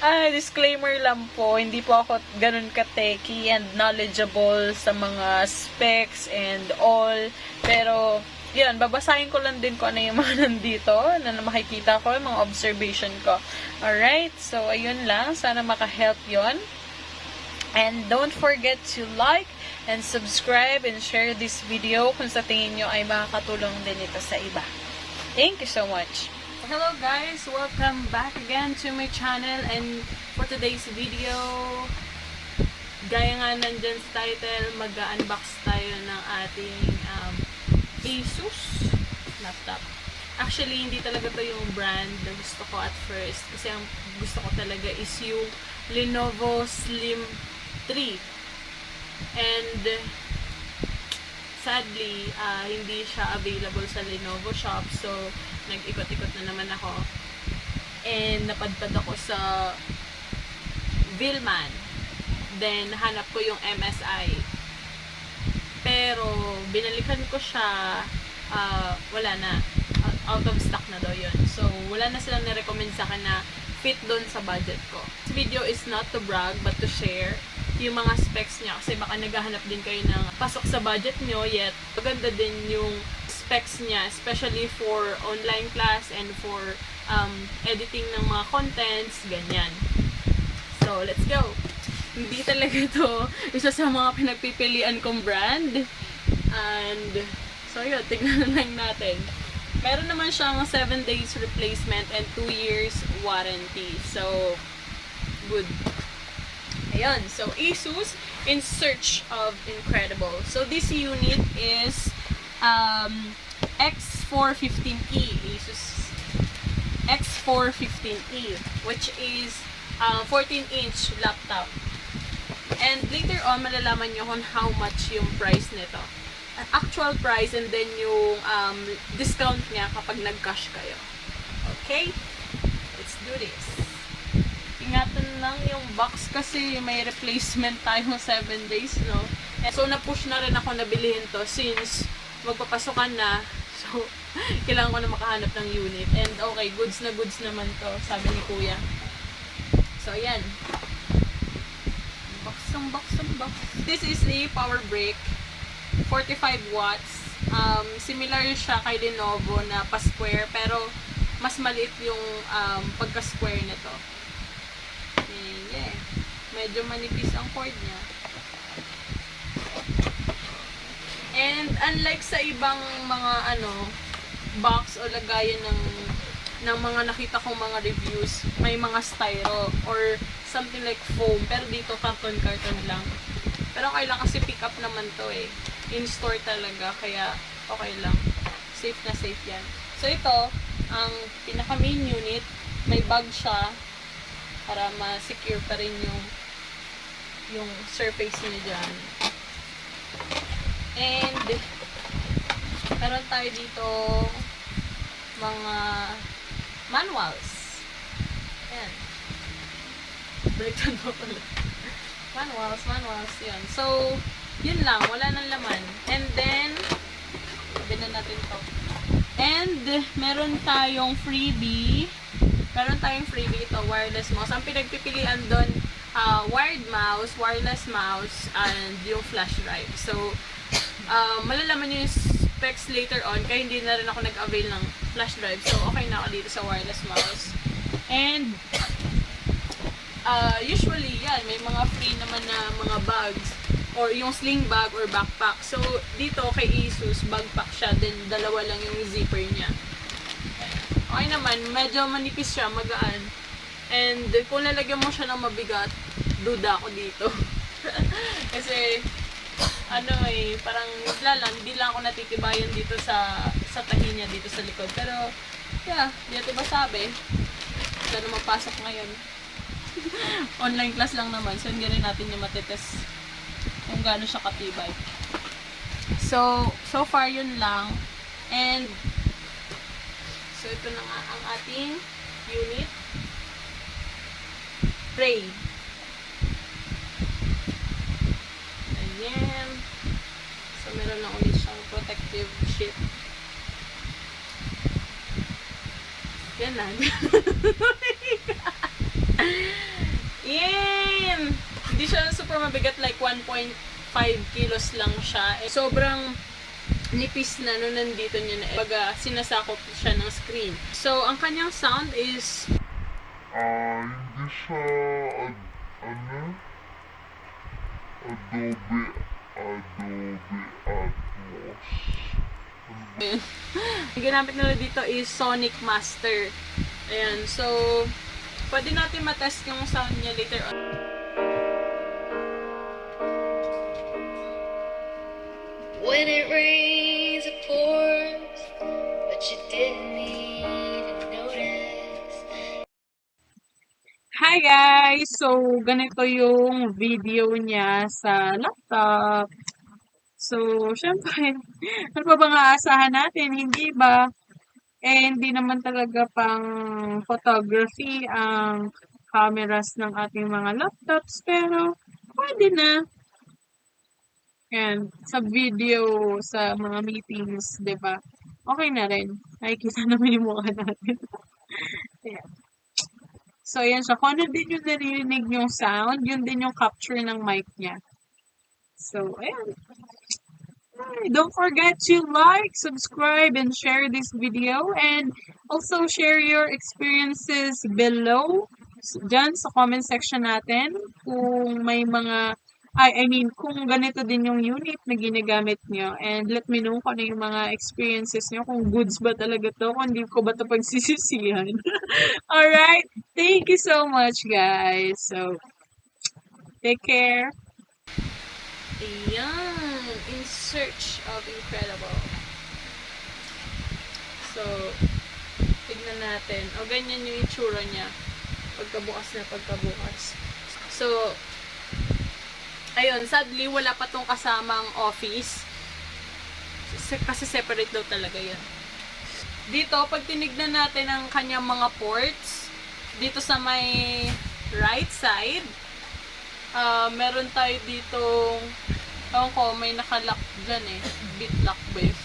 Disclaimer lang po, hindi po ako ganun ka-techy and knowledgeable sa mga specs and all. Pero, yun, babasahin ko lang din kung ano yung mga nandito na makikita ko, yung mga observation ko. Alright, so ayun lang. Sana maka-help yun. And don't forget to like and subscribe and share this video kung sa tingin nyo ay makakatulong din ito sa iba. Thank you so much. Hello guys! Welcome back again to my channel, and for today's video, gaya nga nandyan sa title, mag-unbox tayo ng ating Asus laptop. Actually, hindi talaga to yung brand na gusto ko at first, kasi ang gusto ko talaga is yung Lenovo Slim 3. And sadly, hindi siya available sa Lenovo shop, so nag-ikot-ikot na naman ako. And napadpad ako sa Vilman. Then hanap ko yung MSI. Pero binalikan ko siya, wala na. Out of stock na daw yun. So wala na silang na-recommend sa akin na fit doon sa budget ko. This video is not to brag but to share yung mga specs niya, kasi baka naghahanap din kayo ng pasok sa budget nyo, yet maganda din yung specs niya, especially for online class and for editing ng mga contents, ganyan. So, let's go! Hindi talaga ito isa sa mga pinagpipilian kong brand. And, so yun, tignan na lang natin. Meron naman siyang 7 days replacement and 2 years warranty. So, good. Ayan, so Asus in search of incredible. So this unit is X415E, Asus X415E, which is 14-inch laptop. And later on, malalaman nyo kung how much yung price nito. An actual price and then yung discount niya kapag nag-cash kayo. Okay? Let's do this. Ingatan lang yung box kasi may replacement tayong 7 days, no? And so, na-push na rin ako na bilhin to since magpapasukan na. So, kailangan ko na makahanap ng unit. And okay, goods na goods naman to, sabi ni Kuya. So, ayan. Box. This is a power brick. 45 watts. Similar siya kay Lenovo na pa-square, pero mas maliit yung pagka-square nito. Yeah. Medyo manipis ang cord niya. And unlike sa ibang mga box o lagayan ng mga nakita kong mga reviews, may mga styro or something like foam, pero dito carton lang. Pero okay lang kasi pick up naman to eh. In-store talaga, kaya okay lang. Safe na safe yan. So ito, ang pinaka main unit, may bag siya para ma-secure pa rin yung surface niya dyan. And meron tayo dito mga manuals. Ayan. Baliktad mo pala. Manuals, yun. So, yun lang. Wala nang laman. And then, sabi na natin to. And, meron tayong freebie. Ito, wireless mouse. Ang pinagpipilian doon, wired mouse, wireless mouse, and yung flash drive. So, malalaman nyo yung specs later on, kaya hindi na rin ako nag-avail ng flash drive. So, okay na ako dito sa wireless mouse. And, usually, yan, may mga free naman na mga bags, or yung sling bag or backpack. So, dito kay Asus, bagpack siya, then dalawa lang yung zipper niya. Okay naman, medyo manipis siya, magaan. And kung lalagyan mo siya ng mabigat, duda ako dito. Kasi, parang hindi lang ako natitibayan dito sa tahi niya dito sa likod. Pero, yeah, dito ba sabi? Wala na mapasok ngayon. Online class lang naman, so hindi rin natin yung matitest kung gaano siya katibay. So far yun lang. And, so ito na nga ang ating unit. Tray. Ayan. So, meron na ulit siyang protective sheet. Yan na. Yan! Hindi siya super mabigat, like 1.5 kilos lang siya. Sobrang nipis na nung nandito niya na. Baga, sinasakop siya ng screen. So, ang kanyang sound is... hindi siya, Adobe Atmos. Ang ginamit nila dito is Sonic Master. Ayan, so, pwede natin matest yung sound niya later on. When it rains, it pours, but you didn't even notice. Hi guys! So, ganito yung video niya sa laptop. So, syempre, ano pa bang aasahan natin? Hindi ba? Hindi naman talaga pang photography ang cameras ng ating mga laptops, pero pwede na. Yan, sa video, sa mga meetings, 'di ba? Okay na rin. Nakikita naman yung mukha natin. Ayan. So, yan siya. Kung ano din yung naririnig yung sound, yun din yung capture ng mic niya. So, ayan. Don't forget to like, subscribe, and share this video. And also share your experiences below dyan sa comment section natin. Kung may mga, kung ganito din yung unit na ginagamit nyo. And let me know kung ano yung mga experiences nyo. Kung goods ba talaga to, kung hindi ko ba to pagsisisihan. Alright, thank you so much guys. So, take care. Ayan, in search of incredible. So, tignan natin. O, ganyan yung itsura niya. Pagkabukas na pagkabukas. So, ayun, sadly, wala pa tong kasamang office. Kasi separate daw talaga yan. Dito, pag tinignan natin ang kanyang mga ports, dito sa may right side, meron tayo ditong, ewan ko, may nakalock dyan eh. Bitlock ba yun?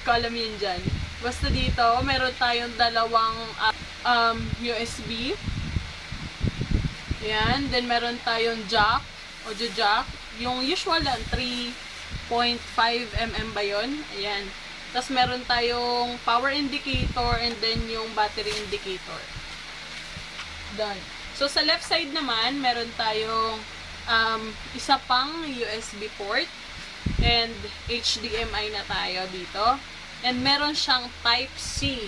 Kalam yun dyan. Basta dito, meron tayong dalawang USB. Yan. Then, meron tayong jack, audio jack. Yung usual lang, 3.5mm ba yun? Ayan. Tapos, meron tayong power indicator and then yung battery indicator. Done. So, sa left side naman, meron tayong isa pang USB port and HDMI na tayo dito. And meron siyang Type-C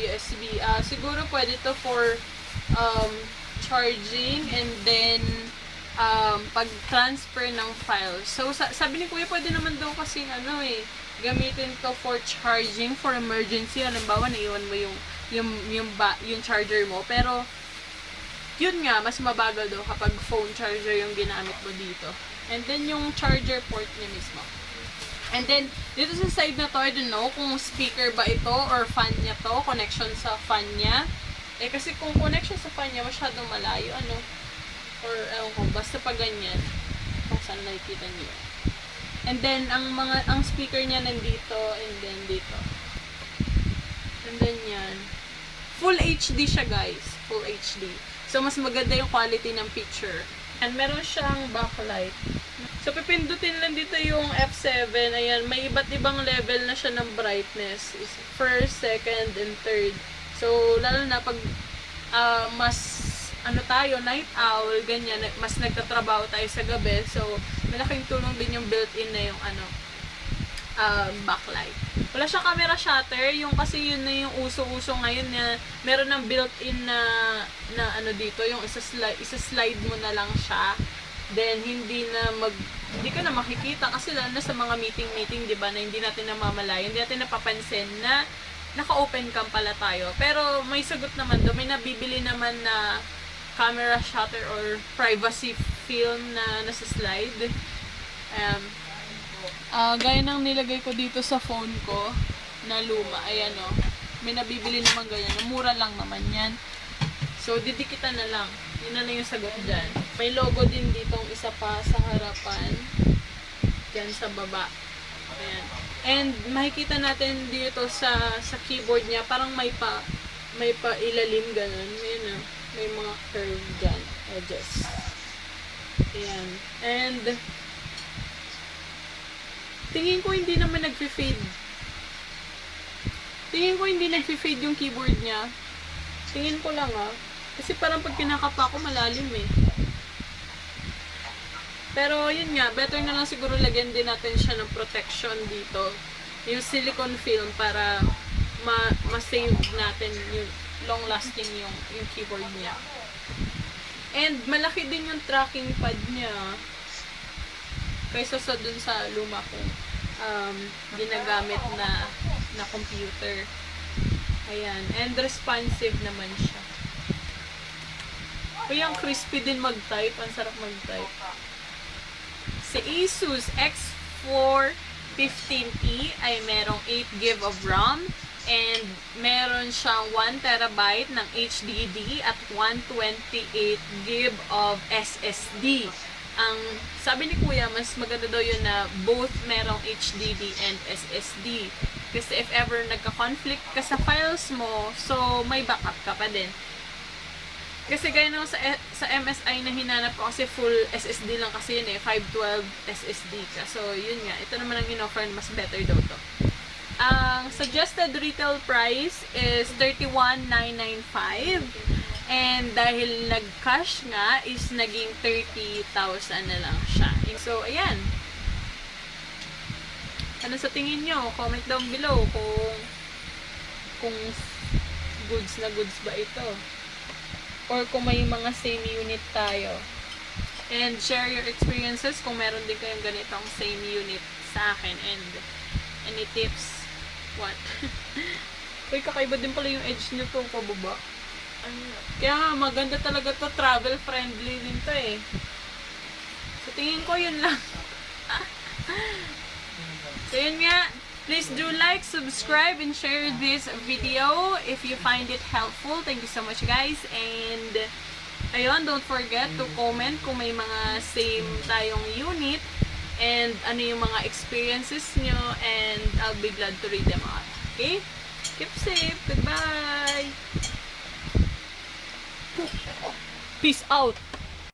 USB. Siguro pwede to for charging and then pag-transfer ng files. So, sabi ni Kuya, pwede naman daw kasi gamitin to for charging, for emergency. Halimbawa, naiwan mo yung charger mo. Pero, yun nga, mas mabagal daw kapag phone charger yung ginamit mo dito. And then, yung charger port niya mismo. And then, dito sa side na to, I don't know kung speaker ba ito or fan niya to, connection sa fan niya. Kasi kung connection sa fan niya, masyadong malayo, or, ewan ko, basta pa ganyan. Kung saan nakikita niyo. And then, ang speaker niya nandito, and then dito. And then yan. Full HD siya, guys. Full HD. So, mas maganda yung quality ng picture. And meron siyang backlight. So, pipindutin lang dito yung F7. Ayan, may iba't ibang level na siya ng brightness. First, second, and third. So, lalo na pag night owl, ganyan, mas nagtatrabaho tayo sa gabi. So, malaking tulong din yung built-in na yung backlight. Wala siyang camera shutter, kasi yun na yung uso-uso ngayon na meron ng built-in na dito, yung isa-slide mo na lang siya. Then, hindi ka na makikita kasi lalo na sa mga meeting, di ba, na hindi natin namamalayan, hindi natin napapansin na naka-open cam pala tayo. Pero, may sagot naman doon. May nabibili naman na camera shutter or privacy film na nasa slide. Gaya ng nilagay ko dito sa phone ko na luma. Ayan o. May nabibili naman ganyan. Mura lang naman yan. So, didikitan na lang. Yun na lang yung sagot dyan. May logo din ditong isa pa sa harapan. Yan sa baba. Ayan. And makikita natin dito sa keyboard niya, parang may pa ilalim ganun. Ayan o. May mga curve dyan. Edges. Ayan. And, tingin ko hindi naman nag-fade. Tingin ko hindi nag-fade yung keyboard niya. Tingin ko lang Kasi parang pag kinakapa ko malalim eh. Pero yun nga, better na lang siguro lagyan din natin siya ng protection dito. Yung silicone film para ma-save natin yung long-lasting yung keyboard niya. And malaki din yung tracking pad niya kaysa sa dun sa luma kong ginagamit na computer. Ayan. And responsive naman siya. Kaya ang crispy din mag-type. Ang sarap mag-type. Si Asus X415E ay merong 8GB of RAM and meron siyang 1TB ng HDD at 128GB of SSD. Ang sabi ni Kuya, mas maganda daw yun na both merong HDD and SSD. Kasi if ever nagka-conflict ka sa files mo, so may backup ka pa din. Kasi gaya nung sa MSI na hinanap ko kasi full SSD lang kasi yun 512 SSD ka. So yun nga, ito naman ang in-offer, mas better daw to. Ang suggested retail price is 31,995 and dahil nag-cash nga is naging 30,000 na lang siya. So ayan. Ano sa tingin nyo? Comment down below kung goods na goods ba ito. Or kung may mga same unit tayo. And share your experiences kung meron din kayong ganitong same unit sa akin. And any tips? What? Uy, kakaiba din pala yung edge nyo to, pababa. Kaya nga, maganda talaga to. Travel friendly din to eh. So, tingin ko yun lang. So, yun nga. Please do like, subscribe, and share this video if you find it helpful. Thank you so much, guys. And, ayun, don't forget to comment kung may mga same tayong unit and ano yung mga experiences nyo, and I'll be glad to read them out. Okay? Keep safe. Goodbye! Peace out!